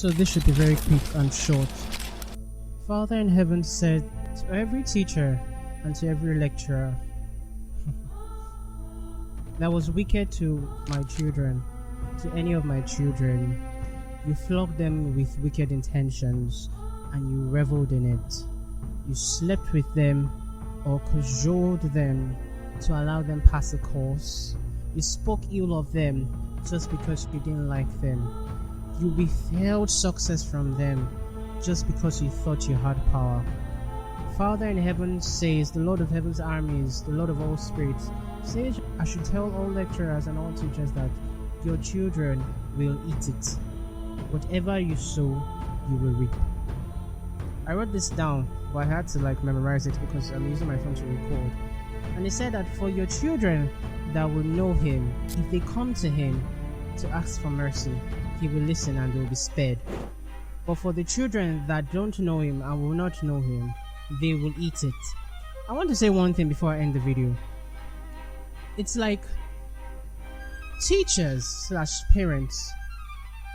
So this should be very quick and short. Father in heaven said to every teacher and to every lecturer that was wicked to my children, to any of my children, you flogged them with wicked intentions and you reveled in it. You slept with them or cajoled them to allow them pass a course. You spoke ill of them just because you didn't like them. You withheld success from them just because you thought you had power. Father in heaven says, the Lord of heaven's armies, the Lord of all spirits, says I should tell all lecturers and all teachers that your children will eat it. Whatever you sow, you will reap. I wrote this down, but I had to memorize it because I'm using my phone to record. And he said that for your children that will know him, if they come to him to ask for mercy, he will listen and they will be spared. But for the children that don't know him and will not know him, they will eat it. I want to say one thing before I end the video. It's like teachers/parents,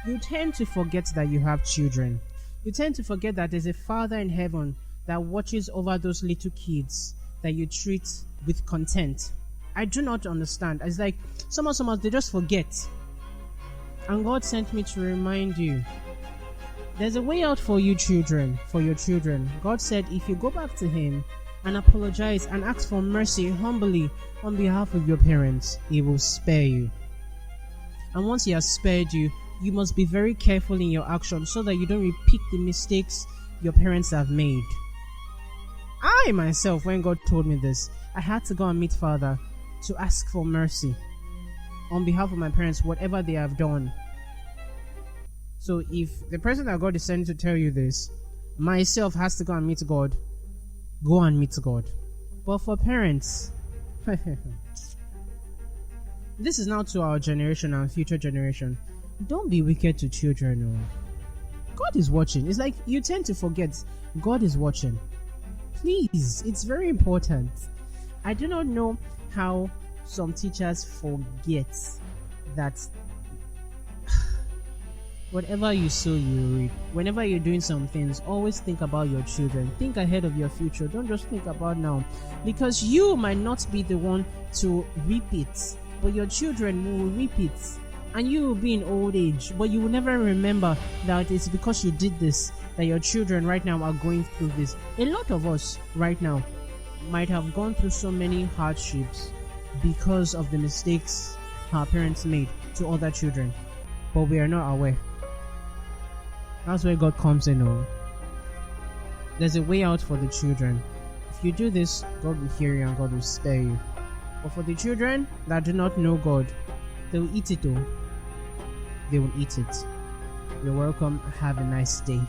you tend to forget that you have children. You tend to forget that there's a Father in heaven that watches over those little kids that you treat with contempt. I do not understand. It's like somehow they just forget. And God sent me to remind you. There's a way out for you children, for your children. God said if you go back to him and apologize and ask for mercy humbly on behalf of your parents, he will spare you. And once he has spared you, you must be very careful in your actions so that you don't repeat the mistakes your parents have made. I myself, when God told me this, I had to go and meet Father to ask for mercy on behalf of my parents, whatever they have done. So if the person that God is sending to tell you this, myself has to go and meet God, go and meet God. But for parents, this is now to our generation and future generation. Don't be wicked to children. No. God is watching. It's like you tend to forget God is watching. Please, it's very important. I do not know how some teachers forget that whatever you sow, you reap. Whenever you're doing some things, always think about your children. Think ahead of your future. Don't just think about now. Because you might not be the one to reap it, but your children will reap it. And you will be in old age, but you will never remember that it's because you did this that your children right now are going through this. A lot of us right now might have gone through so many hardships because of the mistakes our parents made to other children, but we are not aware. That's where God comes in. Oh, there's a way out for the children. If you do this, God will hear you and God will spare you. But for the children that do not know God, they will eat it. Oh, they will eat it. You're welcome. Have a nice day.